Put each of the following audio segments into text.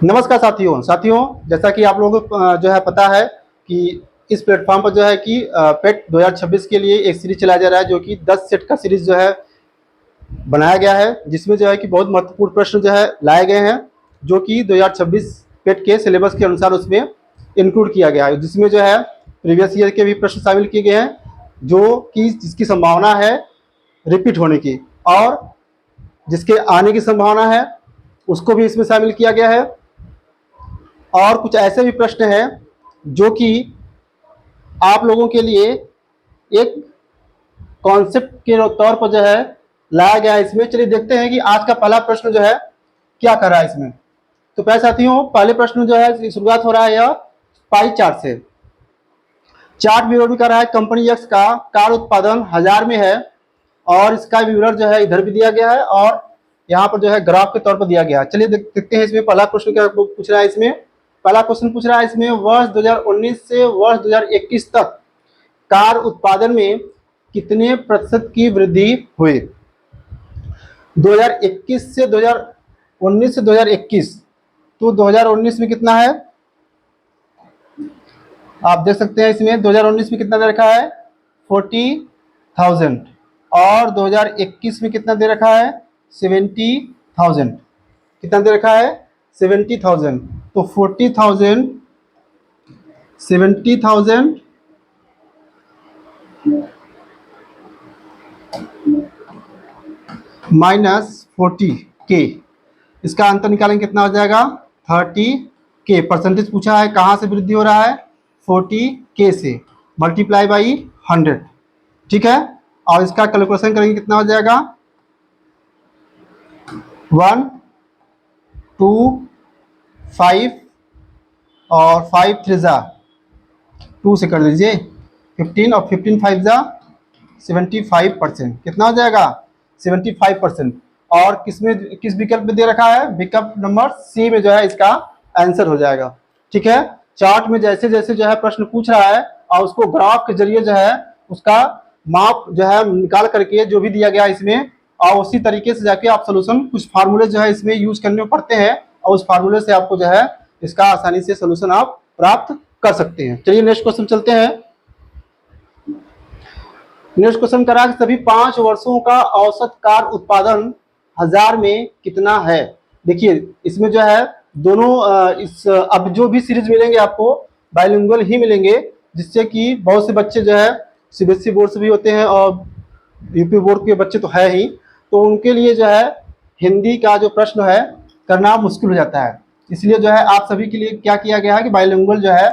नमस्कार साथियों, जैसा कि आप लोगों को जो है पता है कि इस प्लेटफॉर्म पर जो है कि पेट 2026 के लिए एक सीरीज चलाया जा रहा है, जो कि 10 सेट का सीरीज जो है बनाया गया है, जिसमें जो है कि बहुत महत्वपूर्ण प्रश्न जो है लाए गए हैं, जो कि 2026 पेट के सिलेबस के अनुसार उसमें इंक्लूड किया गया है, जिसमें जो है प्रीवियस ईयर के भी प्रश्न शामिल किए गए हैं, जो कि जिसकी संभावना है रिपीट होने की, और जिसके आने की संभावना है उसको भी इसमें शामिल किया गया है। और कुछ ऐसे भी प्रश्न हैं जो कि आप लोगों के लिए एक कॉन्सेप्ट के तौर पर जो है लाया गया है इसमें। चलिए देखते हैं कि आज का पहला प्रश्न जो है क्या कर रहा है इसमें। तो पहले साथियों, पहले प्रश्न जो है शुरुआत हो रहा है यह पाई चार्ट से। चार्ट विवरण कर रहा है कंपनी एक्स का कार उत्पादन 1000 में है, और इसका विवरण जो है इधर भी दिया गया है और यहाँ पर जो है ग्राफ के तौर पर दिया गया है। चलिए देखते हैं इसमें पहला क्वेश्चन क्या पूछ रहा है। इसमें पहला क्वेश्चन पूछ रहा है इसमें वर्ष 2019 से वर्ष 2021 तक कार उत्पादन में कितने प्रतिशत की वृद्धि हुई। 2021 से 2019 से 2021, तो 2019 में कितना है आप देख सकते हैं। इसमें 2019 में कितना दे रखा है 40,000, और 2021 में कितना दे रखा है 70,000। कितना दे रखा है 70,000। तो 40,000 70,000 माइनस 40K, इसका अंतर निकालेंगे कितना हो जाएगा 30K। परसेंटेज पूछा है कहाँ से वृद्धि हो रहा है 40K से, मल्टीप्लाई बाई 100। ठीक है, और इसका कैलकुलेशन करेंगे कितना हो जाएगा 1 2 5 और 5 3 जा 2 से कर दीजिए 15, और 15 5 जा 75%। कितना हो जाएगा 75%। और किस विकल्प में दे रखा है, विकल्प नंबर सी में जो है इसका आंसर हो जाएगा। ठीक है, चार्ट में जैसे जैसे जो है प्रश्न पूछ रहा है और उसको ग्राफ के जरिए जो है उसका माप जो है निकाल करके जो भी दिया गया इसमें, और उसी तरीके से जाके आप सोल्यूशन कुछ फार्मूले जो है इसमें यूज करने पड़ते हैं, और उस फार्मूले से आपको जो है इसका आसानी से सोल्यूशन आप प्राप्त कर सकते हैं। चलिए नेक्स्ट क्वेश्चन चलते हैं। नेक्स्ट क्वेश्चन करा कि सभी 5 वर्षों का औसत कार उत्पादन 1000 में कितना है। देखिए इसमें जो है दोनों इस अब जो भी सीरीज मिलेंगे आपको बाइलिंगुअल ही मिलेंगे, जिससे कि बहुत से बच्चे जो है सीबीएसई बोर्ड से भी होते हैं और यूपी बोर्ड के बच्चे तो है ही, तो उनके लिए जो है हिंदी का जो प्रश्न है करना मुश्किल हो जाता है। इसलिए जो है आप सभी के लिए क्या किया गया है कि बाइलिंगुअल जो है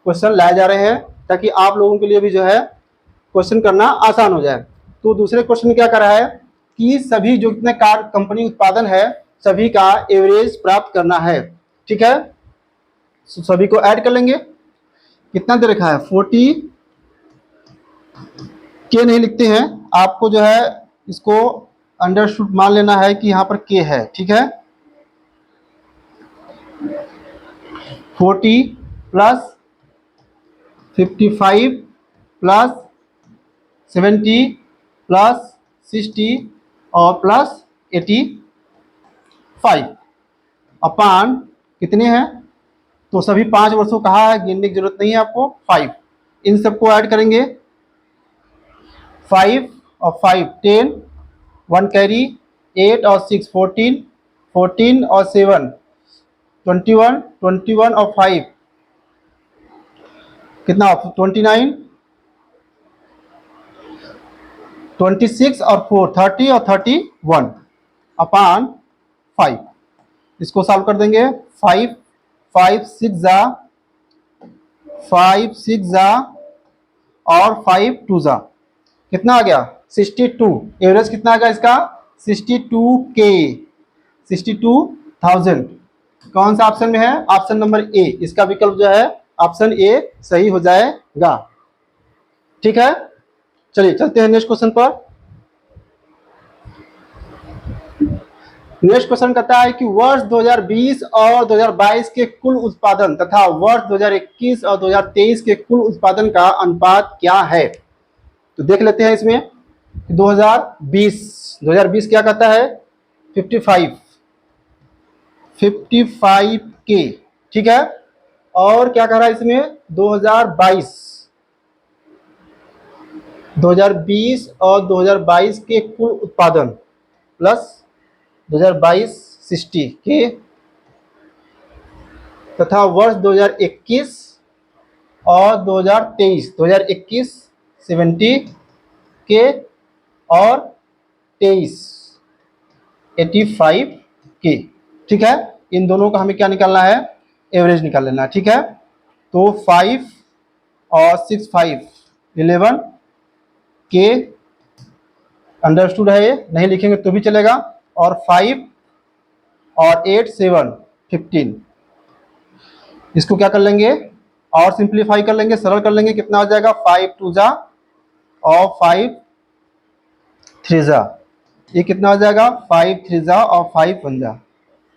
क्वेश्चन लाए जा रहे हैं, ताकि आप लोगों के लिए भी जो है क्वेश्चन करना आसान हो जाए। तो दूसरे क्वेश्चन में क्या कर रहा है कि सभी जो जितने कार कंपनी उत्पादन है सभी का एवरेज प्राप्त करना है। ठीक है, सभी को ऐड कर लेंगे। कितना दे रखा है 40K नहीं लिखते हैं, आपको जो है इसको अंडरस्टूड मान लेना है कि यहाँ पर K है। ठीक है, 40 प्लस 55 प्लस 70 प्लस 60 और प्लस 85 अपान कितने हैं, तो सभी 5 वर्षों कहा है, गिनने की जरूरत नहीं है आपको। 5, इन सबको ऐड करेंगे 5 और 5 10, 1 कैरी 8 और 6 14, 14 और 7 21, 21 और 5 कितना 29, 26 और 4 30 और 31 अपान 5। इसको सॉल्व कर देंगे 5 5 6 जा 5 6 जा और 5 2 जा कितना आ गया 62। एवरेज कितना आ गया इसका 62K 62,000। कौन सा ऑप्शन में है, ऑप्शन नंबर ए, इसका विकल्प जो है ऑप्शन ए सही हो जाएगा। ठीक है, चलिए चलते हैं नेक्स्ट क्वेश्चन पर। नेक्स्ट क्वेश्चन कहता है कि वर्ष 2020 और 2022 के कुल उत्पादन तथा वर्ष 2021 और 2023 के कुल उत्पादन का अनुपात क्या है। तो देख लेते हैं इसमें 2020 क्या कहता है 55 के, ठीक है। और क्या कह रहा है इसमें 2020 और 2022 के कुल उत्पादन प्लस 2022 60 के तथा वर्ष 2021 और 2021 70 के और 23 85 के, ठीक है। इन दोनों का हमें क्या निकालना है, एवरेज निकाल लेना है, ठीक है। तो 5 और 6 5 11 के अंडरस्टूड है, ये नहीं लिखेंगे तो भी चलेगा, और 5 और 8 7 15। इसको क्या कर लेंगे और सिंप्लीफाई कर लेंगे, सरल कर लेंगे, कितना हो जाएगा 5 2 जा और 5 3 जा, ये कितना हो जाएगा 5 3 जा और 5 1 जा,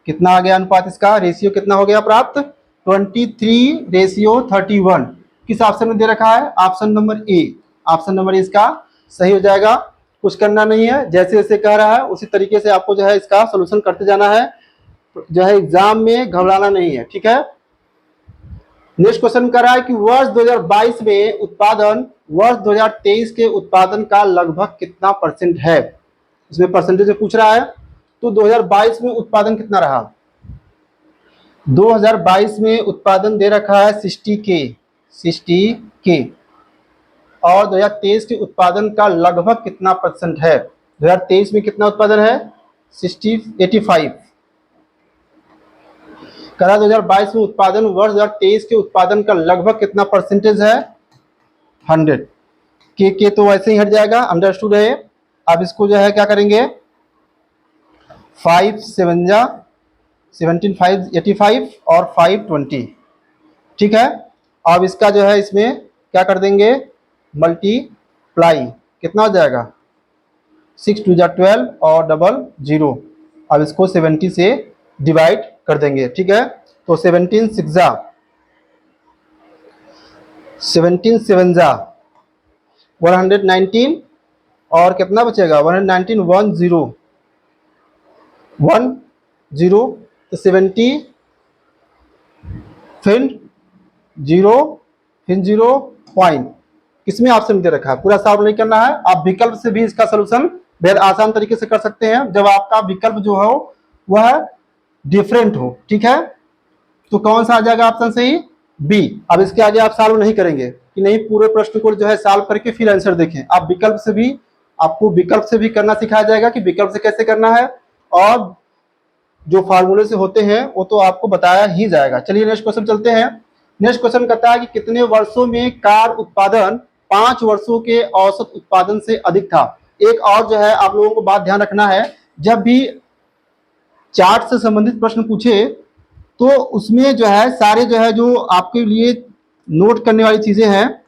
कितना आ गया अनुपात, इसका रेशियो कितना हो गया प्राप्त 23:31। किस ऑप्शन में दे रखा है, option number A. Option number इसका सही हो जाएगा। कुछ करना नहीं है, जैसे जैसे कह रहा है उसी तरीके से आपको जो है इसका सोल्यूशन करते जाना है, जो है एग्जाम में घबराना नहीं है, ठीक है। नेक्स्ट क्वेश्चन कर रहा है कि वर्ष 2022 में उत्पादन वर्ष 2023 के उत्पादन का लगभग कितना परसेंट है, इसमें परसेंटेज से पूछ रहा है। तो 2022 में उत्पादन कितना रहा, 2022 में उत्पादन दे रखा है 60 के और 2023 के उत्पादन का लगभग कितना परसेंट है, 2023 में कितना उत्पादन है 85 करा। 2022 में उत्पादन वर्ष 2023 के उत्पादन का लगभग कितना परसेंटेज है 100 के तो वैसे ही हट जाएगा, अंडरस्टूड है। अब इसको जो है क्या करेंगे 5 7 जा 17 5 85 और 5 20, ठीक है। अब इसका जो है इसमें क्या कर देंगे मल्टीप्लाई, कितना हो जाएगा 6 2 जा 12 और डबल 0। अब इसको 70 से डिवाइड कर देंगे, ठीक है। तो 17 6 जा 17 7 जा 119 और कितना बचेगा 119 1 0 1 0 तो 70 फिर 0 फिर 0 पॉइंट, किसमें ऑप्शन दे रखा है, पूरा सॉल्व नहीं करना है। आप विकल्प से भी इसका सलूशन बेहद आसान तरीके से कर सकते हैं, जब आपका विकल्प जो हो वह डिफरेंट हो, ठीक है। तो कौन सा आ जाएगा ऑप्शन सही बी। अब इसके आगे आप सॉल्व नहीं करेंगे कि नहीं, पूरे प्रश्न को जो है सॉल्व करके फिर आंसर देखें। आप विकल्प से भी, आपको विकल्प से भी करना सिखाया जाएगा कि विकल्प से कैसे करना है, और जो फार्मूले से होते हैं वो तो आपको बताया ही जाएगा। चलिए नेक्स्ट क्वेश्चन चलते हैं। नेक्स्ट क्वेश्चन कहता है कि कितने वर्षों में कार उत्पादन 5 वर्षों के औसत उत्पादन से अधिक था। एक और जो है आप लोगों को बात ध्यान रखना है, जब भी चार्ट से संबंधित प्रश्न पूछे तो उसमें जो है सारे जो है जो आपके लिए नोट करने वाली चीजें हैं,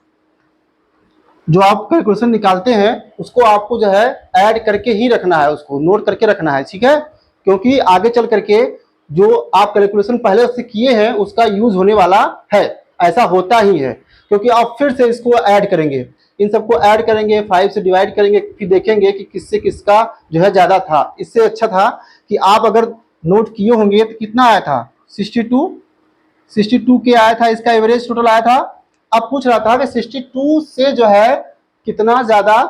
जो आप कैलकुलेशन निकालते हैं उसको आपको जो है ऐड करके ही रखना है, उसको नोट करके रखना है, ठीक है। क्योंकि आगे चल करके जो आप कैलकुलेशन पहले से किए हैं उसका यूज होने वाला है, ऐसा होता ही है। क्योंकि आप फिर से इसको ऐड करेंगे, इन सबको ऐड करेंगे, 5 से डिवाइड करेंगे, फिर देखेंगे कि किससे किसका जो है ज्यादा था। इससे अच्छा था कि आप अगर नोट किए होंगे तो कितना आया था 62 के आया था, इसका एवरेज टोटल आया था। अब पूछ रहा था कि 62 से जो है कितना ज्यादा,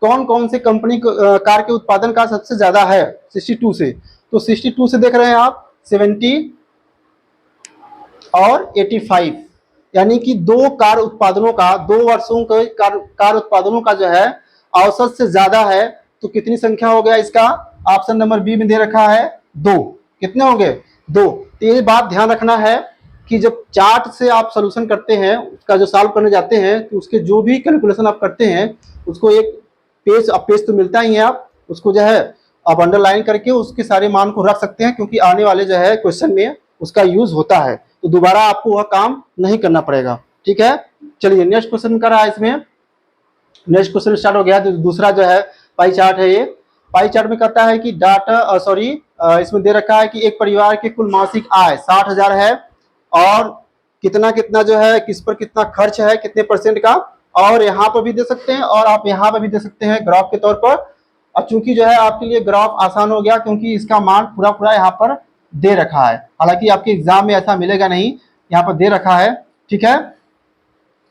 कौन कौन से कंपनी कार के उत्पादन का सबसे ज्यादा है 62 से। तो 62 से देख रहे हैं आप 70 और 85, यानी कि दो कार उत्पादनों का, 2 वर्षों के कार उत्पादनों का जो है औसत से ज्यादा है। तो कितनी संख्या हो गया इसका, ऑप्शन नंबर बी में दे रखा है 2। कितने होंगे 2। तो ये बात ध्यान रखना है कि जब चार्ट से आप सोल्यूशन करते हैं, उसका जो सॉल्व करने जाते हैं तो उसके जो भी कैलकुलेशन आप करते हैं उसको एक पेज तो मिलता ही है, आप उसको जो है आप अंडरलाइन करके उसके सारे मान को रख सकते हैं, क्योंकि आने वाले जो है क्वेश्चन में उसका यूज होता है, तो दोबारा आपको वह काम नहीं करना पड़ेगा, ठीक है। चलिए नेक्स्ट क्वेश्चन कर रहा है, इसमें नेक्स्ट क्वेश्चन स्टार्ट हो गया। तो दूसरा जो है पाई चार्ट है, ये पाई चार्ट में कहता है कि इसमें दे रखा है कि एक परिवार के कुल मासिक आय 60,000 है, और कितना कितना जो है किस पर कितना खर्च है, कितने परसेंट का, और यहाँ पर भी दे सकते हैं और आप यहाँ पर भी दे सकते हैं ग्राफ के तौर पर। अब चूंकि जो है आपके लिए ग्राफ आसान हो गया, क्योंकि इसका मान पूरा पूरा यहाँ पर दे रखा है। हालांकि आपके एग्जाम में ऐसा मिलेगा नहीं, यहाँ पर दे रखा है, ठीक है।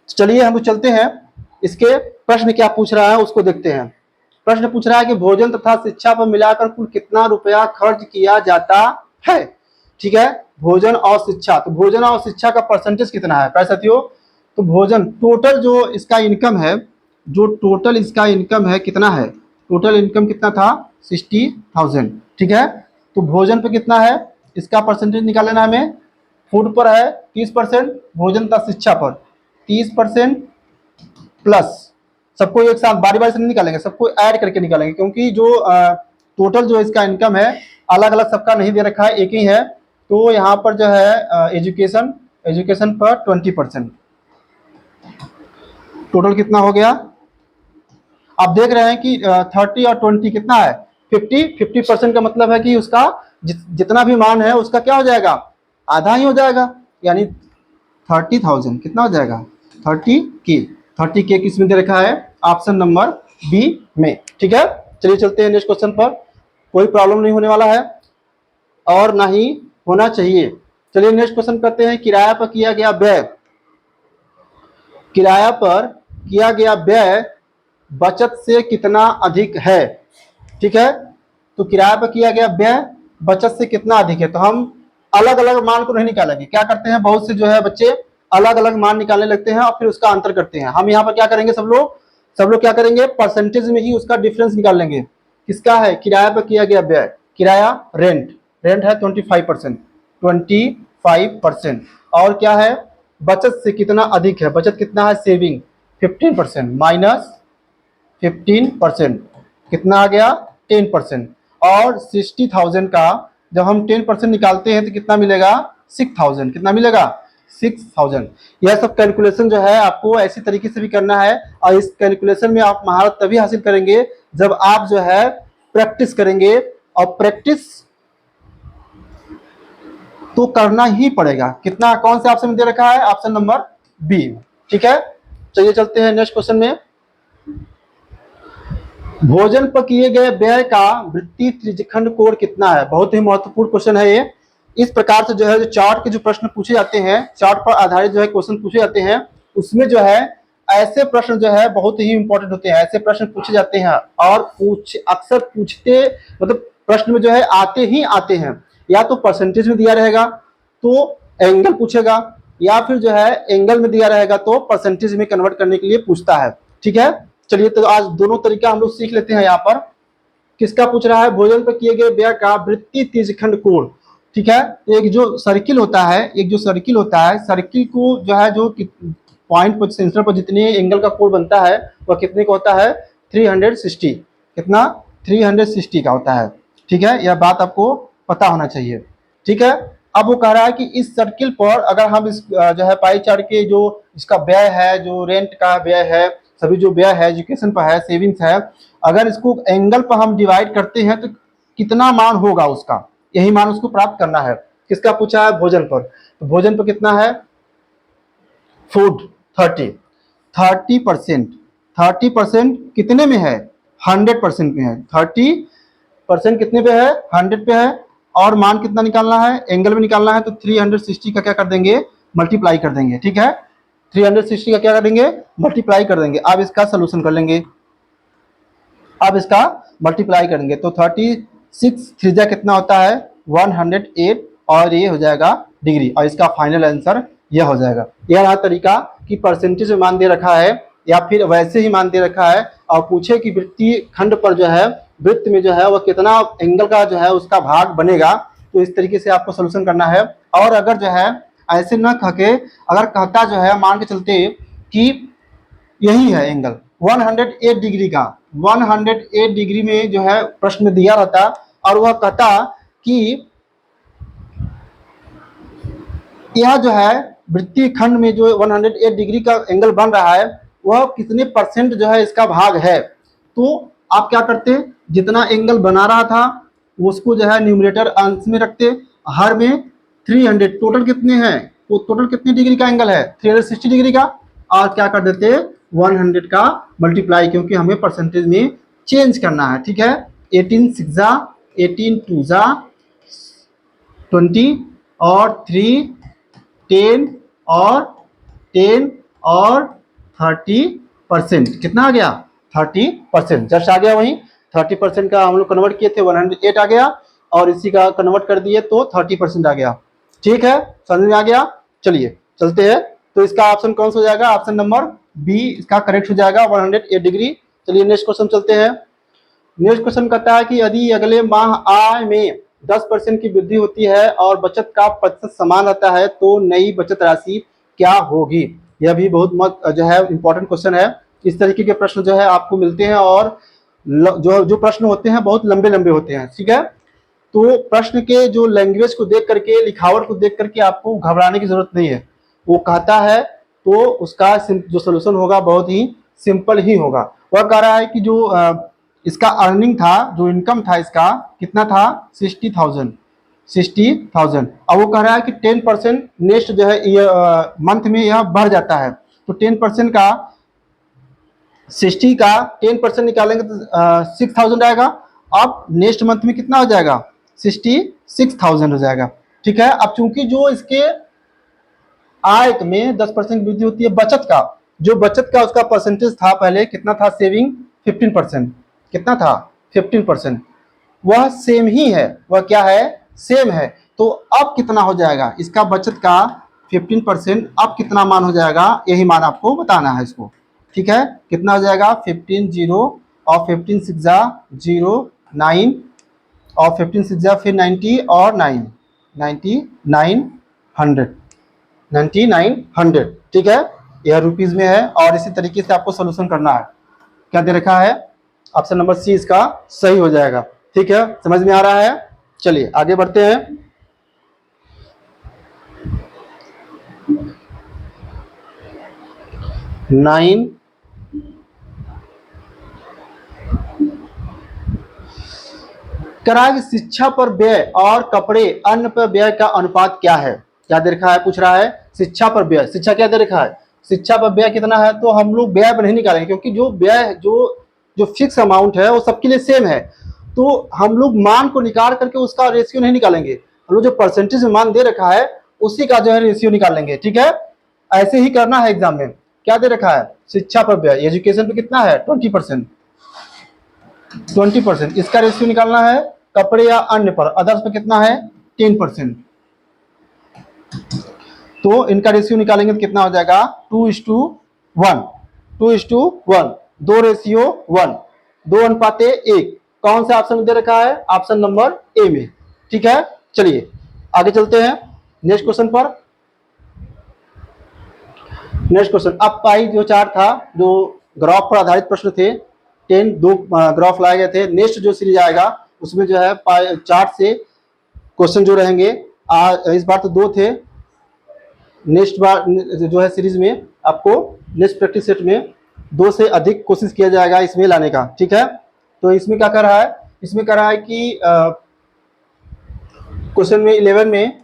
चलिए हम लोग चलते हैं, इसके प्रश्न क्या पूछ रहा है उसको देखते हैं। प्रश्न पूछ रहा है कि भोजन तथा शिक्षा पर मिलाकर कुल कितना रुपया खर्च किया जाता है, ठीक है। भोजन और शिक्षा, तो भोजन और शिक्षा का परसेंटेज कितना है प्यारे साथियों। तो भोजन टोटल जो इसका इनकम है, जो टोटल इसका इनकम है कितना है, टोटल इनकम कितना था 60,000, ठीक है। तो भोजन पे कितना है, इसका परसेंटेज निकाल लेना हमें। फूड पर है 30%, भोजन तथा शिक्षा पर 30% प्लस, सबको एक साथ बारी बारी से नहीं निकालेंगे, सबको ऐड करके निकालेंगे, क्योंकि जो टोटल जो इसका इनकम है अलग अलग सबका नहीं दे रखा है, एक ही है। तो यहाँ पर जो है एजुकेशन, एजुकेशन पर 20%, टोटल कितना हो गया। आप देख रहे हैं कि 30 और 20 कितना है 50% का मतलब है कि उसका जितना भी मान है उसका क्या हो जाएगा, आधा ही हो जाएगा, यानी 30,000 कितना हो जाएगा 30K किस में दे रखा है, ऑप्शन नंबर बी में, ठीक है। चलिए चलते हैं नेक्स्ट क्वेश्चन पर, कोई प्रॉब्लम नहीं होने वाला है और ना ही होना चाहिए। चलिए नेक्स्ट क्वेश्चन करते हैं, किराया पर किया गया व्यय, किराया पर किया गया व्यय बचत से कितना अधिक है, ठीक है। तो किराया पर किया गया व्यय बचत से कितना अधिक है, तो हम अलग अलग मान को नहीं निकालेंगे। क्या करते हैं बहुत से जो है बच्चे अलग अलग मान निकालने लगते हैं और फिर उसका अंतर करते हैं। हम यहाँ पर क्या करेंगे, सब लोग क्या करेंगे, परसेंटेज में ही उसका डिफरेंस निकाल लेंगे। किसका है, किराया पर किया गया व्यय, किराया रेंट, रेंट है 25%, और क्या है बचत से कितना अधिक है, बचत कितना है सेविंग 15%, माइनस 15% कितना आ गया 10%, और 60,000 का जब हम 10% निकालते हैं तो कितना मिलेगा 6,000, कितना मिलेगा 6,000। यह सब कैलकुलेशन जो है आपको ऐसी तरीके से भी करना है, और इस कैलकुलेशन में आप महारत तभी हासिल करेंगे जब आप जो है प्रैक्टिस करेंगे, और प्रैक्टिस तो करना ही पड़ेगा। कितना, कौन से ऑप्शन में दे रखा है, ऑप्शन नंबर बी, ठीक है। चलिए चलते हैं नेक्स्ट क्वेश्चन में, भोजन पर किए गए व्यय का वृत्तीय त्रिज्यखंड कोण कितना है। बहुत ही महत्वपूर्ण क्वेश्चन है ये। इस प्रकार से जो है जो चार्ट के जो प्रश्न पूछे जाते हैं, चार्ट पर आधारित जो है क्वेश्चन पूछे जाते हैं, उसमें जो है ऐसे प्रश्न जो है बहुत ही इंपॉर्टेंट होते हैं, ऐसे प्रश्न पूछे जाते हैं और अक्सर पूछते मतलब प्रश्न में जो है आते ही आते हैं। या तो परसेंटेज में दिया रहेगा तो एंगल पूछेगा, या फिर जो है एंगल में दिया रहेगा तो परसेंटेज में कन्वर्ट करने के लिए पूछता है, ठीक है। चलिए तो आज दोनों तरीका हम लोग सीख लेते हैं। यहाँ पर किसका पूछ रहा है, भोजन पर किए गए व्यय का वृत्तीय त्रिज्यखंड कोण, ठीक है। एक जो सर्किल होता है, एक जो सर्किल होता है, सर्किल को जो है जो पॉइंट पर सेंटर पर जितने एंगल का कोण बनता है वह कितने का होता है 360, कितना 360 का होता है, ठीक है। यह बात आपको पता होना चाहिए, ठीक है। अब वो कह रहा है कि इस सर्किल पर अगर हम इस जो है पाई चार्ट के जो इसका व्यय है, जो रेंट का व्यय है, सभी जो व्यय है, एजुकेशन पर है, सेविंग्स है, अगर इसको एंगल पर हम डिवाइड करते हैं तो कितना मान होगा उसका, यही मान उसको प्राप्त करना है। किसका पूछा है, भोजन पर। तो भोजन पर कितना है, फूड 30% कितने में है 100% में है, 30% कितने पे है 100 पे है, और मान कितना निकालना है, एंगल में निकालना है, तो 360 का क्या कर देंगे, मल्टीप्लाई कर देंगे, ठीक है। 360 का क्या करेंगे, मल्टीप्लाई कर देंगे। अब इसका सोल्यूशन कर लेंगे, अब इसका मल्टीप्लाई करेंगे तो 36 थ्रीजा कितना होता है 108, और ये हो जाएगा डिग्री, और इसका फाइनल आंसर यह हो जाएगा। यह रहा तरीका कि परसेंटेज में मान दे रखा है या फिर वैसे ही मान दे रखा है, और पूछे कि वृत्तीय खंड पर जो है वृत्त में जो है वह कितना एंगल का जो है उसका भाग बनेगा, तो इस तरीके से आपको सोल्यूशन करना है। और अगर जो है ऐसे न कह के, अगर कहता जो है मान के चलते कि यही है एंगल 108 डिग्री का, 108 डिग्री में जो है प्रश्न में दिया रहता, और वह कहता कि यह जो है वृत्तीय खंड में जो 108 डिग्री का एंगल बन रहा है वह कितने परसेंट जो है इसका भाग है, तो आप क्या करते, जितना एंगल बना रहा था उसको जो है न्यूमरेटर अंश में रखते, हर में 300, टोटल कितने हैं, तो टोटल कितने डिग्री का एंगल है 360 डिग्री का, और क्या कर देते 100 का मल्टीप्लाई, क्योंकि हमें परसेंटेज में चेंज करना है, ठीक है। 18 6 जा 18 2 जा 20 और 3 10 और 10 और 30%। कितना आ गया? 30%। जस्ट आ गया वहीं 30% का हम लोग कन्वर्ट किए थे 108 आ गया, और इसी का कन्वर्ट कर दिए तो 30% आ गया। ठीक है, समझ में आ गया। चलिए चलते हैं। तो इसका ऑप्शन कौन सा हो जाएगा? ऑप्शन नंबर बी इसका करेक्ट हो जाएगा, 108 डिग्री। चलिए नेक्स्ट क्वेश्चन चलते हैं। नेक्स्ट क्वेश्चन कहता है कि यदि अगले माह आय में 10% की वृद्धि होती है और बचत का प्रतिशत समान रहता है तो नई बचत राशि क्या होगी? यह भी बहुत जो है इंपॉर्टेंट क्वेश्चन है। इस तरीके के प्रश्न जो है आपको मिलते हैं, और जो प्रश्न होते हैं बहुत लंबे लंबे होते हैं। ठीक है, तो प्रश्न के जो लैंग्वेज को देख करके, लिखावट को देख करके आपको घबराने की जरूरत नहीं है। वो कहता है तो उसका जो सोल्यूशन होगा बहुत ही सिंपल ही होगा। वह कह रहा है कि जो इसका अर्निंग था, जो इनकम था इसका कितना था? 60,000। अब वो कह रहा है कि 10% नेक्स्ट जो है मंथ में यह बढ़ जाता है, तो 10% का 60 का 10% निकालेंगे तो 6,000 आएगा। अब नेक्स्ट मंथ में कितना हो जाएगा? 66,000 हो जाएगा। ठीक है, अब चूंकि जो इसके आय में 10% वृद्धि होती है, बचत का जो बचत का उसका परसेंटेज था पहले कितना था? सेविंग 15%। कितना था? 15%। वह सेम ही है, वह क्या है? सेम है। तो अब कितना हो जाएगा इसका बचत का 15%? अब कितना मान हो जाएगा, यही मान आपको बताना है इसको। ठीक है, कितना हो जाएगा? 15 0 और 15 6 0 9 और 15 6 फिर 90 और 9 9900। ठीक है, यह रुपीज में है, और इसी तरीके से आपको सोल्यूशन करना है। क्या दे रखा है? ऑप्शन नंबर सी इसका सही हो जाएगा। ठीक है, समझ में आ रहा है। चलिए आगे बढ़ते हैं। नाइन कराए शिक्षा पर व्यय और कपड़े अन्य पर व्यय का अनुपात क्या है? क्या दे रखा है? पूछ रहा है शिक्षा पर व्यय। शिक्षा क्या दे रखा है? शिक्षा पर व्यय कितना है? तो हम लोग व्यय पर नहीं निकालेंगे, क्योंकि जो व्यय जो फिक्स अमाउंट है वो सबके लिए सेम है। तो हम लोग मान को निकाल करके उसका रेशियो नहीं निकालेंगे, हम लोग जो परसेंटेज में मान दे रखा है उसी का जो है रेशियो निकालेंगे। ठीक है, ऐसे ही करना है एग्जाम में। क्या दे रखा है? शिक्षा पर व्यय एजुकेशन पे कितना है? 20%। 20%। इसका रेशियो निकालना है कपड़े या अन्य पर, अदर्स पर कितना है? 10%। तो इनका रेशियो निकालेंगे तो कितना हो जाएगा? 2:1। 2:1, 2:1, 2:1। कौन सा ऑप्शन दे रखा है? ऑप्शन नंबर ए में। ठीक है, चलिए आगे चलते हैं नेक्स्ट क्वेश्चन पर। नेक्स्ट क्वेश्चन, अब पाई जो चार्ट था, जो ग्राफ पर आधारित प्रश्न थे, 2 ग्राफ लाए गए थे। नेक्स्ट जो सीरीज आएगा उसमें जो है चार्ट से क्वेश्चन जो रहेंगे, इस बार तो 2 थे, नेक्स्ट बार जो है सीरीज में आपको नेक्स्ट प्रैक्टिस सेट में 2 से अधिक कोशिश किया जाएगा इसमें लाने का। ठीक है, तो इसमें क्या कर रहा है? इसमें कर रहा है कि क्वेश्चन में 11 में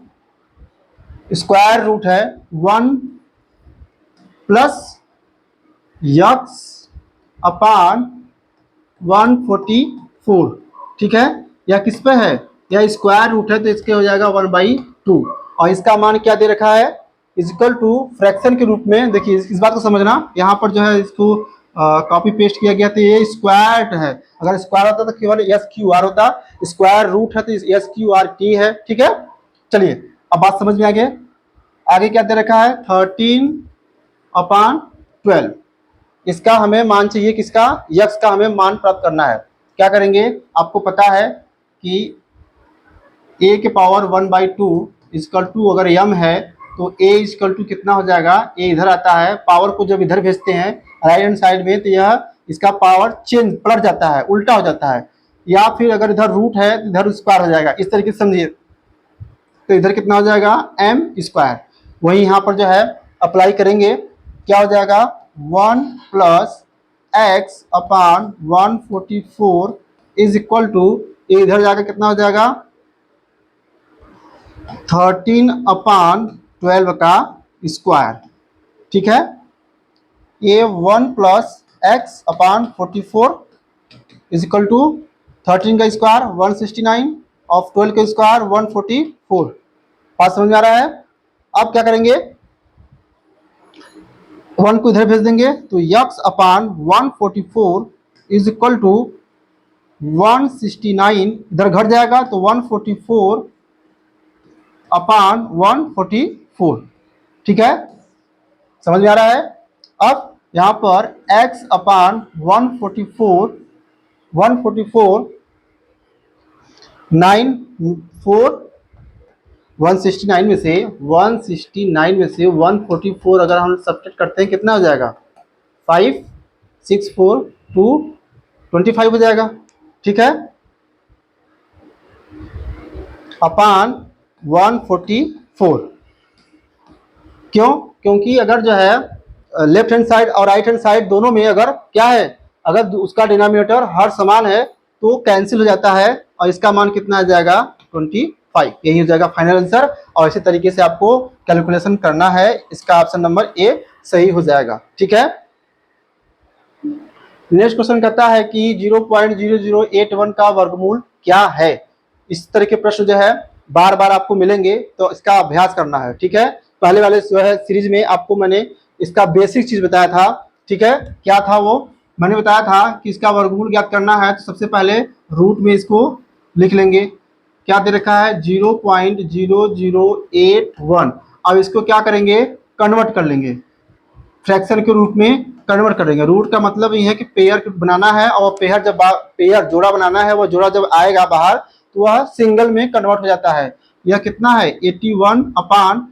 स्क्वायर रूट है 1 प्लस यक्स अपान 144। ठीक है, यह किस पे है? यह स्क्वायर रूट है, तो इसके हो जाएगा 1/2, और इसका मान क्या दे रखा है? इजिकल टू फ्रैक्शन के रूप में। देखिए इस बात को समझना, यहाँ पर जो है इसको कॉपी पेस्ट किया गया, तो ये स्क्वायर है। अगर स्क्वायर होता तो केवल SQR होता, स्क्वायर रूट है तो SQRT है। ठीक है, चलिए अब बात समझ में आ गई। आगे क्या दे रखा है? 13/12। इसका हमें मान चाहिए, किसका? यक्स का हमें मान प्राप्त करना है। क्या करेंगे? आपको पता है कि a के पावर 1/2 इजकल टू, अगर m है तो a इजकल टू कितना हो जाएगा? a इधर आता है, पावर को जब इधर भेजते हैं राइट हैंड साइड में, तो यह इसका पावर चेंज पलट जाता है, उल्टा हो जाता है। या फिर अगर इधर रूट है तो इधर स्क्वायर हो जाएगा। इस तरीके से समझिए, तो इधर कितना हो जाएगा? m²। वही यहाँ पर जो है अप्लाई करेंगे, क्या हो जाएगा? 1 plus x upon 144 is equal to, इधर जाकर कितना हो जाएगा? 13/12 का स्क्वायर। ठीक है, ये 1 plus x upon 44 is equal to 13 का स्क्वायर 169 ऑफ 12 का स्क्वायर 144। बात समझ में आ रहा है? अब क्या करेंगे, 1 को इधर भेज देंगे तो x upon 144 is equal to 169, इधर घट जाएगा तो 144 अपान 144। ठीक है, समझ में आ रहा है? अब यहां पर x अपान 144 9 4 169 में से 144 अगर हम सब्ट्रैक्ट करते हैं कितना हो जाएगा, 5 6 4 2 25 हो जाएगा। ठीक है, अपान 144। क्यों? क्योंकि अगर जो है लेफ्ट हैंड साइड और राइट हैंड साइड दोनों में अगर क्या है, अगर उसका डिनोमिनेटर हर समान है तो कैंसिल हो जाता है और इसका मान कितना आ जाएगा 25। यही हो जाएगा फाइनल आंसर। और इसी तरीके से आपको कैलकुलेशन करना है, इसका ऑप्शन नंबर ए सही हो जाएगा। ठीक है, नेक्स्ट क्वेश्चन कहता है कि 0.0081 का वर्गमूल क्या है। इस तरह के प्रश्न जो है बार बार आपको मिलेंगे तो इसका अभ्यास करना है। ठीक है, पहले वाले जो है सीरीज में आपको मैंने इसका बेसिक चीज बताया था। ठीक है, क्या था वो, मैंने बताया था कि इसका वर्गमूल ज्ञात करना है तो सबसे पहले रूट में इसको लिख लेंगे। क्या दे रखा है 0.0081। अब इसको क्या करेंगे, कन्वर्ट कर लेंगे, फ्रैक्शन के रूप में कन्वर्ट करेंगे। रूट का मतलब ये है कि पेयर बनाना है और पेयर जब पेयर जोड़ा बनाना है, वो जोड़ा जब आएगा बाहर तो वह सिंगल में कन्वर्ट हो जाता है। यह कितना है 81 अपान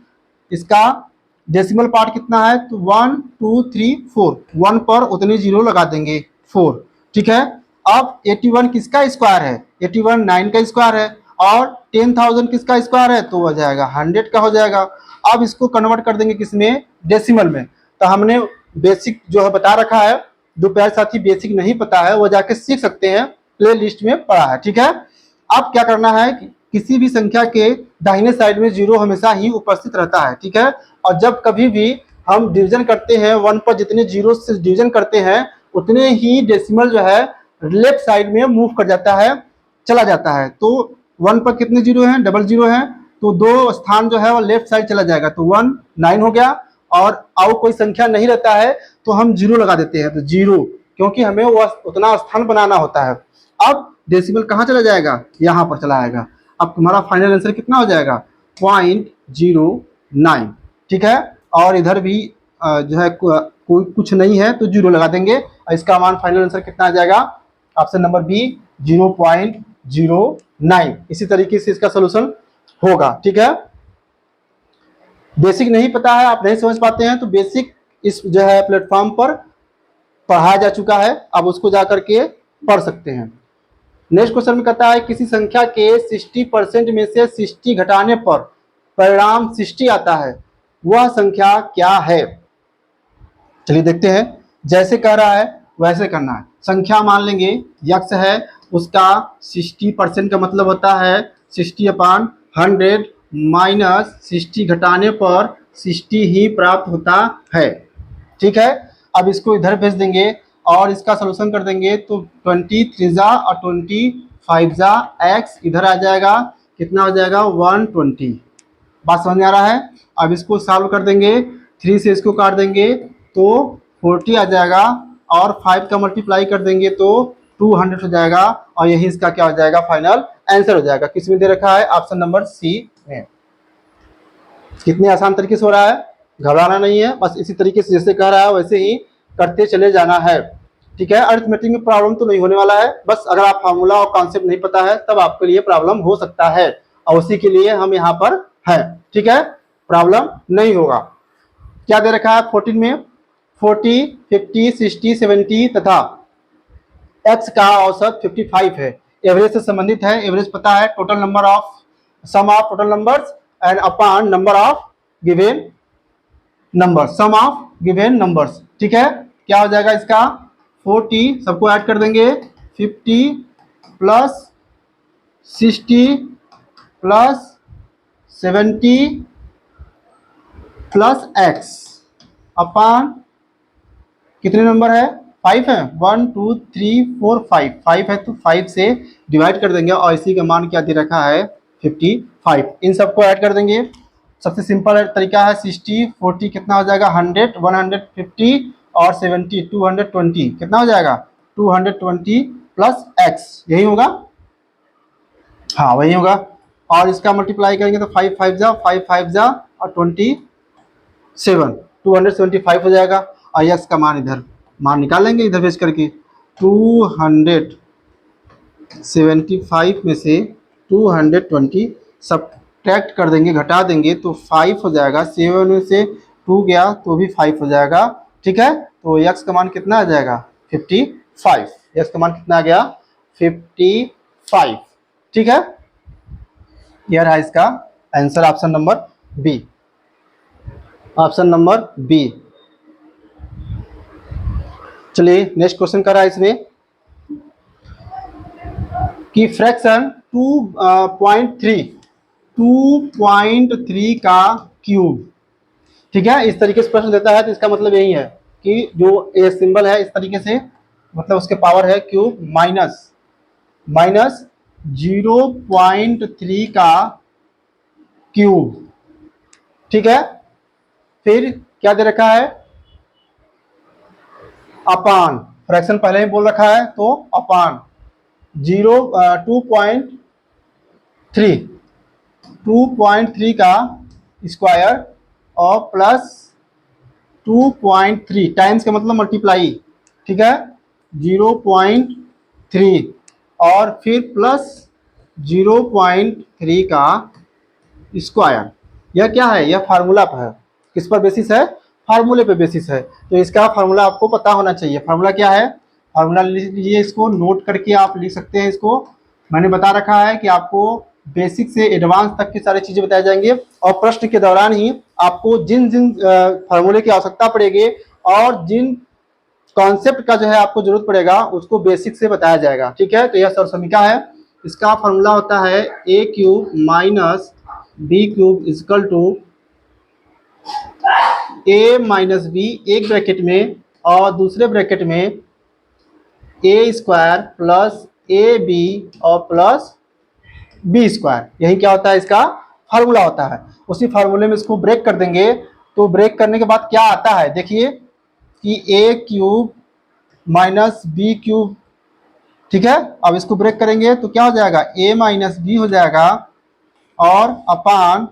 इसका डेसिमल पार्ट कितना है तो 1 2 3 4, 1 पर उतनी जीरो लगा देंगे 4। ठीक है, अब 81 किसका स्क्वायर है, 81 9 का स्क्वायर है और 10,000 किसका स्क्वायर है तो हो जाएगा 100 का हो जाएगा। अब इसको कन्वर्ट कर देंगे किसमें, डेसिमल में। तो हमने बेसिक जो है बता रखा है, जो प्यारे साथी बेसिक नहीं पता है वो जाके सीख सकते हैं, प्ले लिस्ट में पड़ा है। ठीक है, अब क्या करना है कि किसी भी संख्या के दाहिने साइड में जीरो हमेशा ही उपस्थित रहता है। ठीक है, और जब कभी भी हम डिवीजन करते हैं 1 पर जितने जीरो से डिवीजन करते हैं उतने ही डेसिमल जो है लेफ्ट साइड में मूव कर जाता है, चला जाता है। तो 1 पर कितने जीरो हैं, डबल जीरो हैं, तो 2 स्थान जो है वो लेफ्ट साइड चला जाएगा तो 1 9 हो गया। और कोई संख्या नहीं रहता है तो हम जीरो लगा देते हैं, तो जीरो, क्योंकि हमें वो उतना स्थान बनाना होता है। अब डेसिमल कहाँ चला जाएगा, यहाँ पर चला आएगा। अब तुम्हारा फाइनल आंसर कितना हो जाएगा 0.09। ठीक है, और इधर भी जो है कोई कुछ नहीं है तो जीरो लगा देंगे और इसका मान फाइनल आंसर कितना आ जाएगा, ऑप्शन नंबर बी 0.09। इसी तरीके से इसका सोल्यूशन होगा। ठीक है, बेसिक नहीं पता है, आप नहीं समझ पाते हैं तो बेसिक इस जो है प्लेटफॉर्म पर पढ़ाया जा चुका है, आप उसको जाकर के पढ़ सकते हैं। नेक्स्ट क्वेश्चन में कहता है किसी संख्या के 60% में से 60 घटाने पर परिणाम 60 आता है, वह संख्या क्या है। चलिए देखते हैं, जैसे कह रहा है वैसे करना है। संख्या मान लेंगे यक्स है, उसका 60% का मतलब होता है 60 अपान 100 माइनस 60 घटाने पर 60 ही प्राप्त होता है। ठीक है, अब इसको इधर भेज देंगे और इसका सलूशन कर देंगे तो 23 जा और 25 जा एक्स इधर आ जाएगा, कितना हो जाएगा 120। बात समझ में आ रहा है? अब इसको सॉल्व कर देंगे, 3 से इसको काट देंगे तो 40 आ जाएगा और 5 का मल्टीप्लाई कर देंगे तो 200 हो जाएगा और यही इसका क्या हो जाएगा फाइनल आंसर हो जाएगा। किस में दे रखा है, ऑप्शन नंबर सी में। कितने आसान तरीके से हो रहा है, घबराना नहीं है, बस इसी तरीके से जैसे कह रहा है वैसे ही करते चले जाना है। ठीक है, अरिथमेटिक में प्रॉब्लम तो नहीं होने वाला है, बस अगर आप फार्मूला और कॉन्सेप्ट नहीं पता है तब आपके लिए प्रॉब्लम हो सकता है और उसी के लिए हम यहाँ पर हैं। ठीक है, प्रॉब्लम नहीं होगा। क्या दे रखा है 14 में, 40 50 60 70 तथा x का औसत 55 है। एवरेज से संबंधित है, एवरेज पता है total number of sum of total numbers and upon number of given number, sum of given numbers. ठीक है, क्या हो जाएगा इसका 40 सबको ऐड कर देंगे 50 plus 60 plus 70 plus x upon कितने नंबर है 5 है, 1 2 3 4 5, 5 है तो 5 से डिवाइड कर देंगे और इसी का मान क्या दे रखा है 55। इन सबको ऐड कर देंगे। सबसे सिंपल तरीका है 60 40 कितना हो जाएगा 100, 150 और 70 220 कितना हो जाएगा 220 प्लस x, यही होगा, हाँ वही होगा। और इसका मल्टीप्लाई करेंगे तो 5 5 जा 5 5 जा और 27 275 हो जाएगा। और x का मान इधर मान निकाल लेंगे इधर भेज करके 275 में से 220 सब्ट्रैक्ट कर देंगे, घटा देंगे तो 5 हो जाएगा। 7 में से 2 गया तो भी 5 हो जाएगा, ठीक है। तो x का मान कितना आ जाएगा 55, x का मान कितना आ गया 55, ठीक है। यह है इसका answer, option number B, option number B. चलिए नेक्स्ट क्वेश्चन कर रहा है इसमें कि फ्रैक्शन 2.3 का क्यूब, ठीक है। इस तरीके से प्रश्न देता है तो इसका मतलब यही है कि जो ये सिंबल है इस तरीके से, मतलब उसके पावर है क्यूब माइनस 0.3 का क्यूब, ठीक है। फिर क्या दे रखा है अपान, फ्रैक्शन पहले ही बोल रखा है तो अपान 2.3 का स्क्वायर और प्लस 2.3 टाइम्स का मतलब मल्टीप्लाई, ठीक है 0.3 और फिर प्लस 0.3 का स्क्वायर। यह क्या है, यह फार्मूला है, किस पर बेसिस है, फार्मूले पे बेसिस है। तो इसका फार्मूला आपको पता होना चाहिए। फार्मूला क्या है, फार्मूला लिख लीजिए, इसको नोट करके आप लिख सकते हैं। इसको मैंने बता रखा है कि आपको बेसिक से एडवांस तक की सारी चीजें बताई जाएंगे और प्रश्न के दौरान ही आपको जिन जिन फार्मूले की आवश्यकता पड़ेगी और जिन कॉन्सेप्ट का जो है आपको जरूरत पड़ेगा उसको बेसिक से बताया जाएगा, ठीक है। तो यह सरसमीका है। इसका फार्मूला होता है a cube minus B cube is equal to a minus B एक ब्रैकेट में और दूसरे ब्रैकेट में a square plus A B और प्लस बी स्क्वायर, यही क्या होता है इसका फार्मूला होता है। उसी फार्मूले में इसको ब्रेक कर देंगे तो ब्रेक करने के बाद क्या आता है देखिए कि a cube minus B cube, ठीक है। अब इसको ब्रेक करेंगे तो क्या हो जाएगा a माइनस बी हो जाएगा और अपान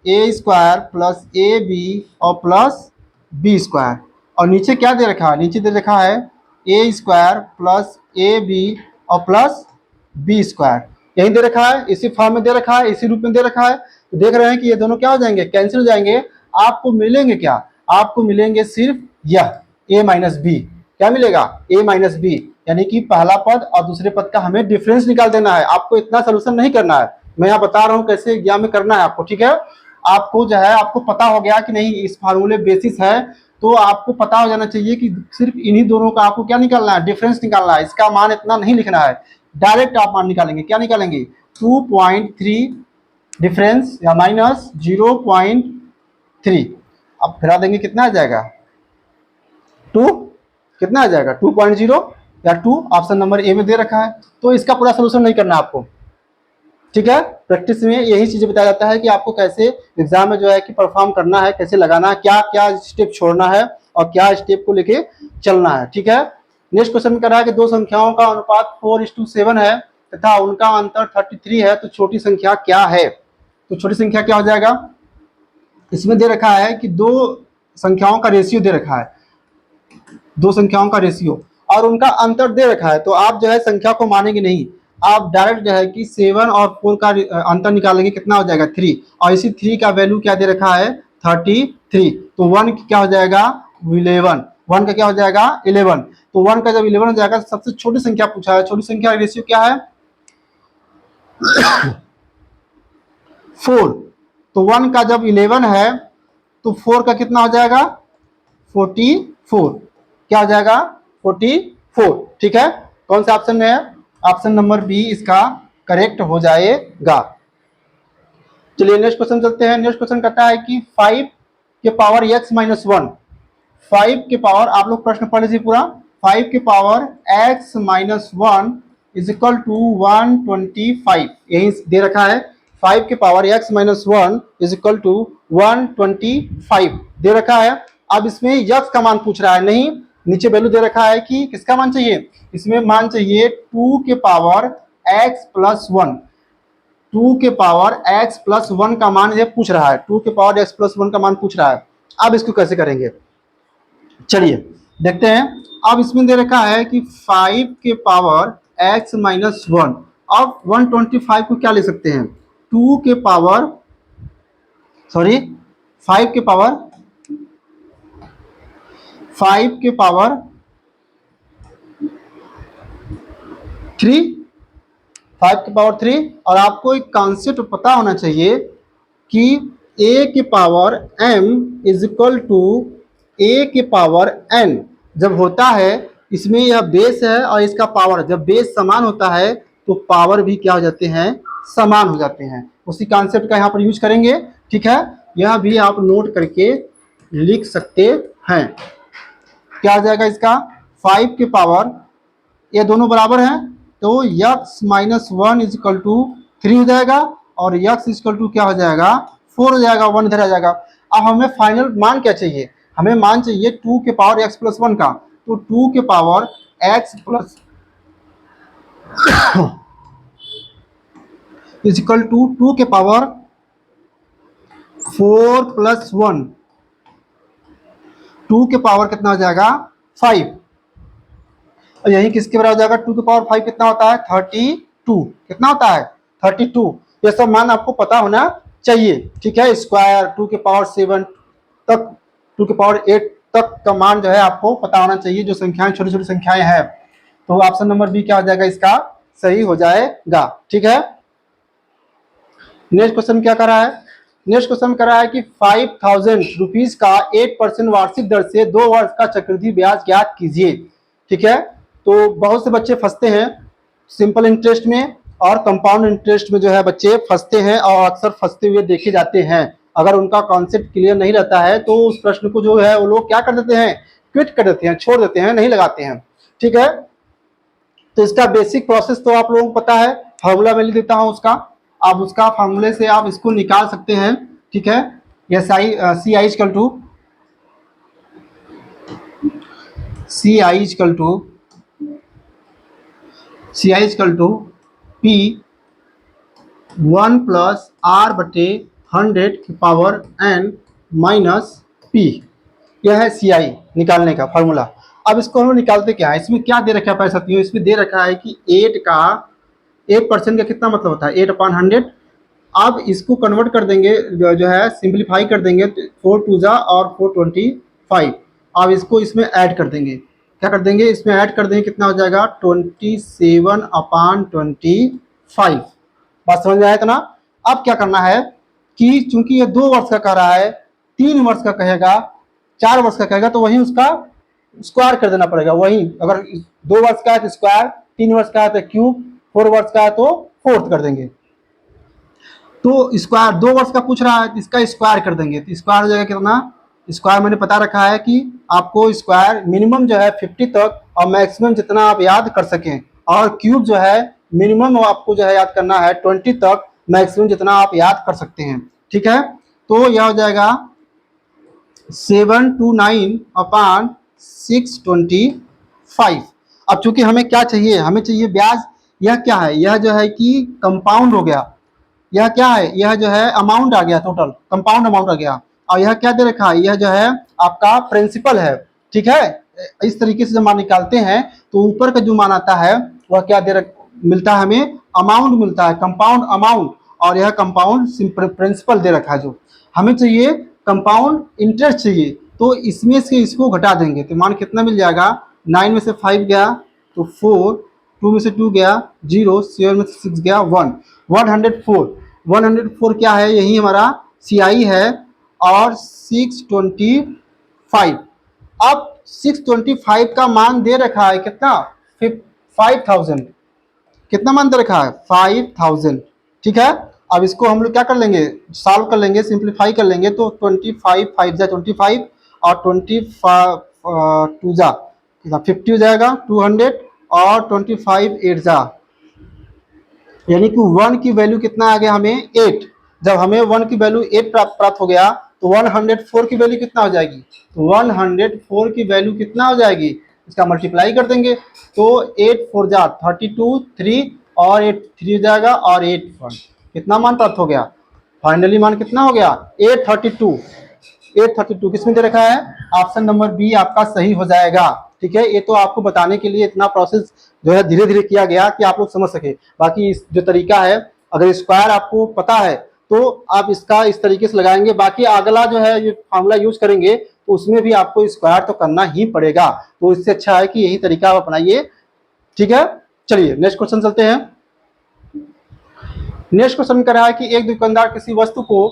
ए स्क्वायर प्लस ए बी और प्लस बी स्क्वायर। और नीचे क्या दे रखा है, नीचे दे रखा है ए स्क्वायर प्लस ए बी और प्लस बी स्क्वायर, यही दे रखा है, इसी फॉर्म में दे रखा है, इसी रूप में दे रखा है। तो देख रहे हैं कि ये दोनों क्या हो जाएंगे, कैंसिल हो जाएंगे। आपको मिलेंगे क्या, आपको मिलेंगे सिर्फ यह a माइनस बी, क्या मिलेगा a माइनस बी, यानी कि पहला पद और दूसरे पद का हमें डिफरेंस निकाल देना है। आपको इतना सोल्यूशन नहीं करना है, मैं यहाँ बता रहा हूँ कैसे एग्जाम में करना है आपको, ठीक है। आपको जो है आपको पता हो गया कि नहीं इस फार्मूले बेसिस है, तो आपको पता हो जाना चाहिए कि सिर्फ इन्हीं दोनों का आपको क्या निकालना है, डिफरेंस निकालना है। इसका मान इतना नहीं लिखना है, डायरेक्ट आप मान निकालेंगे, क्या निकालेंगे 2.3 डिफरेंस या माइनस 0.3, अब फिरा देंगे कितना आ जाएगा 2, कितना आ जाएगा 2.0 या 2, ऑप्शन नंबर ए में दे रखा है। तो इसका पूरा सोल्यूशन नहीं करना आपको, ठीक है। प्रैक्टिस में यही चीजें बताया जाता है कि आपको कैसे एग्जाम में जो है कि परफॉर्म करना है, कैसे लगाना है, क्या क्या स्टेप छोड़ना है और क्या स्टेप को लेके चलना है, ठीक है। नेक्स्ट क्वेश्चन में कह रहा है कि दो संख्याओं का अनुपात 4:7 है तथा उनका अंतर 33 है, तो छोटी संख्या क्या है। तो छोटी संख्या क्या हो जाएगा, इसमें दे रखा है कि दो संख्याओं का रेशियो दे रखा है, दो संख्याओं का रेशियो और उनका अंतर दे रखा है। तो आप जो है संख्या को मानेंगे नहीं, आप डायरेक्ट जो है कि 7 और 4 का अंतर निकालेंगे, कितना हो जाएगा 3, और इसी 3 का वैल्यू क्या दे रखा है 33। तो 1 क्या हो जाएगा 11, 1 का क्या हो जाएगा 11। तो 1 का जब 11 हो जाएगा सबसे छोटी संख्या पूछा है, छोटी संख्या रेशियो क्या है 4। तो 1 का जब 11 है तो 4 का कितना हो जाएगा 44, क्या हो जाएगा 44, ठीक है। कौन सा ऑप्शन में है, ऑप्शन नंबर बी इसका करेक्ट हो जाएगा। चलिए नेक्स्ट क्वेश्चन चलते हैं। नेक्स्ट क्वेश्चन कहता है कि 5 के पावर x-1, 5 के पावर, आप लोग प्रश्न पढ़ लीजिए पूरा, 5 के power x minus 1 is equal to 125, यही दे रखा है। 5 के power x minus 1 is equal to 125 दे रखा है। अब इसमें यक्स का मान पूछ रहा है, नहीं नीचे वैल्यू दे रखा है कि किसका मान चाहिए, इसमें मान चाहिए 2 के पावर x प्लस 1, 2 के पावर x प्लस 1 का मान ये पूछ रहा है, 2 के पावर x प्लस 1 का मान पूछ रहा है। अब इसको कैसे करेंगे, चलिए देखते हैं। अब इसमें दे रखा है कि 5 के पावर x माइनस 1, अब 125 को क्या ले सकते हैं, 2 के पावर 5 के पावर 3, 5 के पावर 3। और आपको एक कॉन्सेप्ट पता होना चाहिए कि a के power m is equal to a के पावर n जब होता है, इसमें यह बेस है और इसका पावर, जब बेस समान होता है तो पावर भी क्या हो जाते हैं, समान हो जाते हैं। उसी कॉन्सेप्ट का यहाँ पर यूज करेंगे, ठीक है। यह भी आप नोट करके लिख सकते हैं। क्या हो जाएगा इसका, 5 के पावर, ये दोनों बराबर हैं तो x minus 1 is equal to 3 हो जाएगा और x इक्वल टू क्या हो जाएगा, 4 हो जाएगा, 1 इधर आ जाएगा। अब हमें फाइनल मान क्या चाहिए, हमें मान चाहिए 2 के पावर x प्लस 1 का, तो 2 के power x plus is equal to 2 के पावर 4 प्लस 1, 2 के पावर कितना हो जाएगा 5, और यही किसके बराबर हो जाएगा, 2 के पावर 5 कितना होता है 32, कितना होता है 32। ये सब मान आपको पता होना चाहिए, ठीक है। स्क्वायर 2 के पावर 7 तक, 2 के पावर 8 तक का मान जो है आपको पता होना चाहिए, जो संख्याएं छोटी छोटी संख्याएं हैं। तो ऑप्शन नंबर बी क्या हो जाएगा, इसका सही हो जाएगा, ठीक है। नेक्स्ट क्वेश्चन क्या कर रहा है, नेक्स्ट क्वेश्चन कर रहा है कि 5000 रुपीज का 8% वार्षिक दर से 2 वर्ष का चक्रवृद्धि ब्याज ज्ञात कीजिए, ठीक है। तो बहुत से बच्चे फंसते हैं सिंपल इंटरेस्ट में और कंपाउंड इंटरेस्ट में, जो है बच्चे फंसते हैं और अक्सर फंसते हुए देखे जाते हैं। अगर उनका कॉन्सेप्ट क्लियर नहीं रहता है तो उस प्रश्न को जो है वो लोग क्या कर देते हैं, क्विट कर देते हैं, छोड़ देते हैं, नहीं लगाते हैं, ठीक है। तो इसका बेसिक प्रोसेस तो आप लोगों को पता है, फार्मूला मैं लिख देता हूं उसका, आप उसका फार्मूले से आप इसको निकाल सकते हैं, ठीक है। यह C I equal to P 1 plus R बटे 100 की पावर n माइनस P, यह है CI निकालने का फार्मूला। अब इसको हम निकालते क्या है, इसमें क्या दे रखा है साथियों, इसमें दे रखा है कि 8% का कितना मतलब होता है 8/100। अब इसको कन्वर्ट कर देंगे, जो है सिंप्लीफाई कर देंगे, 4 2 जा और 425। अब इसको इसमें ऐड कर देंगे, क्या कर देंगे, इसमें ऐड कर देंगे, कितना हो जाएगा 27/25। बात समझ में आया इतना। अब क्या करना है कि चूंकि ये 2 वर्ष का कह रहा है, 3 वर्ष का कहेगा, 4 वर्ष का कहेगा, तो वहीं उसका स्क्वायर कर देना पड़ेगा। वहीं अगर 2 वर्ष का है तो स्क्वायर, 3 वर्ष का है तो क्यूब, 4 वर्ष का है तो फोर्थ कर देंगे। तो स्क्वायर 2 वर्ष का पूछ रहा है तो इसका स्क्वायर कर देंगे, तो स्क्वायर हो जाएगा कितना, स्क्वायर मैंने बता रखा है कि आपको स्क्वायर मिनिमम जो है 50 तक और मैक्सिमम जितना आप याद कर सकें, और क्यूब जो है मिनिमम आपको जो है याद करना है 20 तक, मैक्सिमम जितना आप याद कर सकते हैं, ठीक है। तो यह हो जाएगा 729/625। अब चूंकि हमें क्या चाहिए, हमें चाहिए ब्याज, यह क्या है, यह जो है कि कंपाउंड हो गया, यह क्या है, यह जो है अमाउंट आ गया, टोटल कंपाउंड अमाउंट आ गया, और यह क्या दे रखा है, यह जो है आपका प्रिंसिपल है, ठीक है। इस तरीके से जब मान निकालते हैं तो ऊपर का जो मान आता है वह क्या मिलता है, हमें अमाउंट मिलता है, कंपाउंड अमाउंट, और यह कंपाउंड प्रिंसिपल दे रखा है। जो हमें चाहिए कंपाउंड इंटरेस्ट चाहिए, तो इसमें से इसको घटा देंगे तो मान कितना मिल जाएगा, 9 में से 5 गया तो 4, 2 में से 2 गया 0, 7 में से 6 गया 1, 104 क्या है, यही हमारा CI है। और 625, अब 625 का मान दे रखा है कितना, 5000, कितना मान दे रखा है 5000, ठीक है। अब इसको हम लोग क्या कर लेंगे, सॉल्व कर लेंगे, सिंप्लीफाई कर लेंगे, तो 25 5 जा 25 और 25 2 जा 50 हो जाएगा 200 और 25 8 जा, यानी कि 1 की वैल्यू कितना आ गया हमें 8। जब हमें 1 की वैल्यू 8 प्राप्त हो गया तो 104 की वैल्यू कितना हो जाएगी, तो 104 की वैल्यू कितना हो जाएगी, इसका मल्टीप्लाई कर देंगे तो 8 4 जा 32 3 और 8 3 हो जाएगा और 8 1, कितना मान प्राप्त हो गया, फाइनली मान कितना हो गया 832। 832 किसमें दे रखा है, ऑप्शन नंबर बी आपका सही हो जाएगा। ठीक है, ये तो आपको बताने के लिए इतना प्रोसेस जो है धीरे धीरे किया गया कि आप लोग समझ सके। बाकी इस जो तरीका है, अगर स्क्वायर आपको पता है तो आप इसका इस तरीके से लगाएंगे, बाकी अगला जो है ये फॉर्मूला यूज करेंगे तो उसमें भी आपको स्क्वायर तो करना ही पड़ेगा, तो इससे अच्छा है कि यही तरीका आप अपनाइए। ठीक है, चलिए नेक्स्ट क्वेश्चन चलते हैं। नेक्स्ट क्वेश्चन कह रहा है कि एक दुकानदार किसी वस्तु को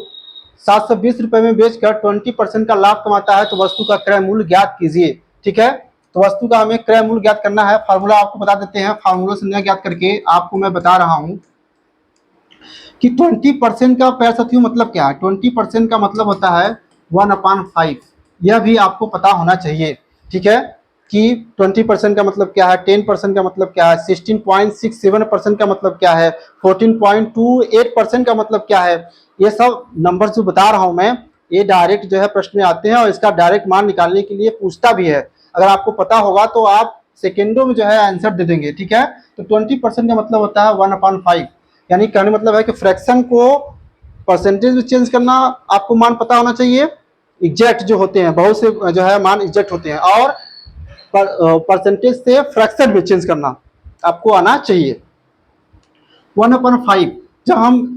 720 रुपए में बेचकर 20% का लाभ कमाता है, तो वस्तु का क्रय मूल्य ज्ञात कीजिए। ठीक है, तो वस्तु का हमें क्रय मूल्य ज्ञात करना है। फार्मूला आपको बता देते हैं, फार्मूला संज्ञा ज्ञात करके आपको मैं बता रहा हूं कि 20% का प्यारे साथियों मतलब क्या है। 20% का मतलब होता है 1/5, यह भी आपको पता होना चाहिए। ठीक है, कि 20% का मतलब क्या है, 10% का मतलब क्या है, 16.67% का मतलब क्या है, 14.28% का मतलब क्या है, ये सब नंबर जो बता रहा हूं मैं, ये डायरेक्ट जो है प्रश्न में आते हैं और इसका डायरेक्ट मान निकालने के लिए पूछता भी है। अगर आपको पता होगा तो आप सेकेंडों में जो है आंसर दे देंगे। ठीक है, तो 20% का मतलब होता है 1/5, यानी कहने मतलब है कि फ्रैक्शन को परसेंटेज में चेंज करना आपको मान पता होना चाहिए। एग्जैक्ट जो होते हैं, बहुत से जो है मान एग्जैक्ट होते हैं, और परसेंटेज से फ्रैक्शन में चेंज करना आपको आना चाहिए। 1/5 जब हम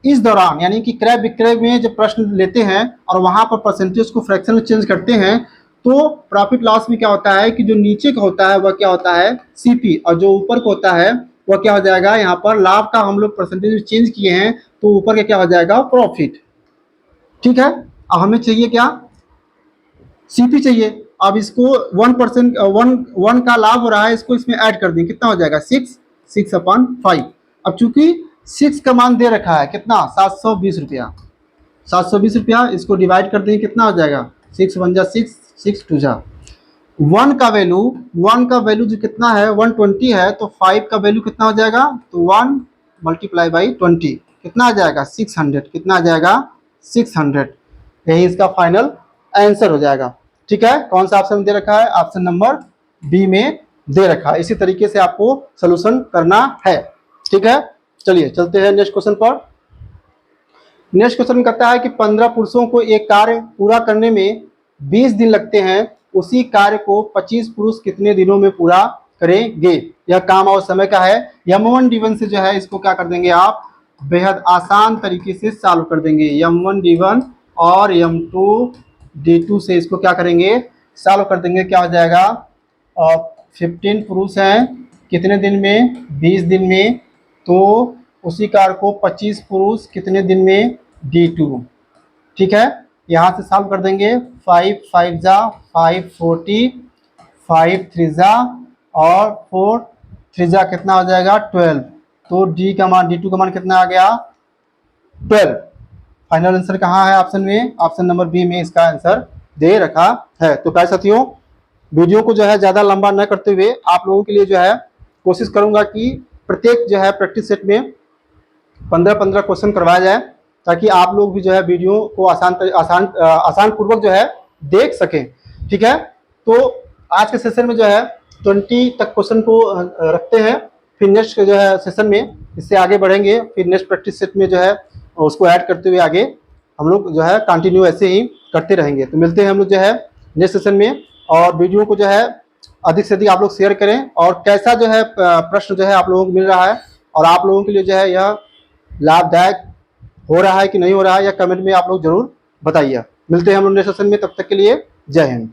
इस दौरान यानी कि क्रय विक्रय में जब प्रश्न लेते हैं और वहां पर परसेंटेज को फ्रैक्शन में चेंज करते हैं, तो प्रॉफिट लॉस में क्या होता है कि जो नीचे का होता है वह क्या होता है सीपी, और जो ऊपर का होता है वह क्या हो जाएगा, यहाँ पर लाभ का हम लोग परसेंटेज में चेंज किए हैं तो ऊपर का क्या हो जाएगा प्रॉफिट। ठीक है, अब हमें चाहिए क्या, सीपी चाहिए। अब इसको 1% 1 का लाभ हो रहा है, इसको इसमें ऐड कर दें, कितना हो जाएगा 6/5। अब चूंकि 6 का मान दे रखा है कितना 720 रुपया, 720 रुपया, इसको डिवाइड कर देंगे कितना हो जाएगा 6 1 जा 6 6 2 जा 1 का वैल्यू जो कितना है 120 है, तो 5 का वैल्यू कितना हो जाएगा, तो 1 मल्टीप्लाई बाई 20 कितना आ जाएगा 600, कितना आ जाएगा 600, यही इसका फाइनल आंसर हो जाएगा। ठीक है, कौन सा ऑप्शन दे रखा है, ऑप्शन नंबर बी में दे रखा है। इसी तरीके से आपको सोल्यूशन करना है। ठीक है, चलिए चलते हैं नेक्स्ट क्वेश्चन पर। नेक्स्ट क्वेश्चन कहता है कि 15 पुरुषों को एक कार्य पूरा करने में 20 दिन लगते हैं, उसी कार्य को 25 पुरुष कितने दिनों में पूरा करेंगे। यह काम और समय का है। M1 D1 से जो है इसको क्या कर देंगे आप बेहद आसान तरीके से सॉल्व कर देंगे। M1 D1 और M2 D2 से इसको क्या करेंगे सॉल्व कर देंगे। क्या हो जाएगा 15 पुरुष हैं कितने दिन में 20 दिन में, तो उसी कार्य को 25 पुरुष कितने दिन में D2। ठीक है, यहाँ से सॉल्व कर देंगे 5 5 जा 5 40, 5 3 जा और 4 3 जा कितना हो जाएगा 12, तो D2 का मान कितना आ गया 12। फाइनल आंसर कहाँ है ऑप्शन में, ऑप्शन नंबर बी में इसका आंसर दे रखा है। तो प्यारे साथियों वीडियो को जो है ज़्यादा लंबा न करते हुए आप लोगों के लिए जो है कोशिश करूंगा कि प्रत्येक जो है प्रैक्टिस सेट में 15-15 क्वेश्चन करवाया जाए, ताकि आप लोग भी जो है वीडियो को आसान पूर्वक जो है देख सकें। ठीक है, तो आज के सेशन में जो है 20 तक क्वेश्चन को रखते हैं, फिर नेक्स्ट जो है सेशन में इससे आगे बढ़ेंगे, फिर नेक्स्ट प्रैक्टिस सेट में जो है उसको ऐड करते हुए आगे हम लोग जो है कंटिन्यू ऐसे ही करते रहेंगे। तो मिलते हैं हम लोग जो है नेक्स्ट सेशन में, और वीडियो को जो है अधिक से अधिक आप लोग शेयर करें, और कैसा जो है प्रश्न जो है आप लोगों को मिल रहा है और आप लोगों के लिए जो है यह लाभदायक हो रहा है कि नहीं हो रहा है, या कमेंट में आप लोग जरूर बताइए। मिलते हैं हम लोग नेक्स्ट सेशन में, तब तक के लिए जय हिंद।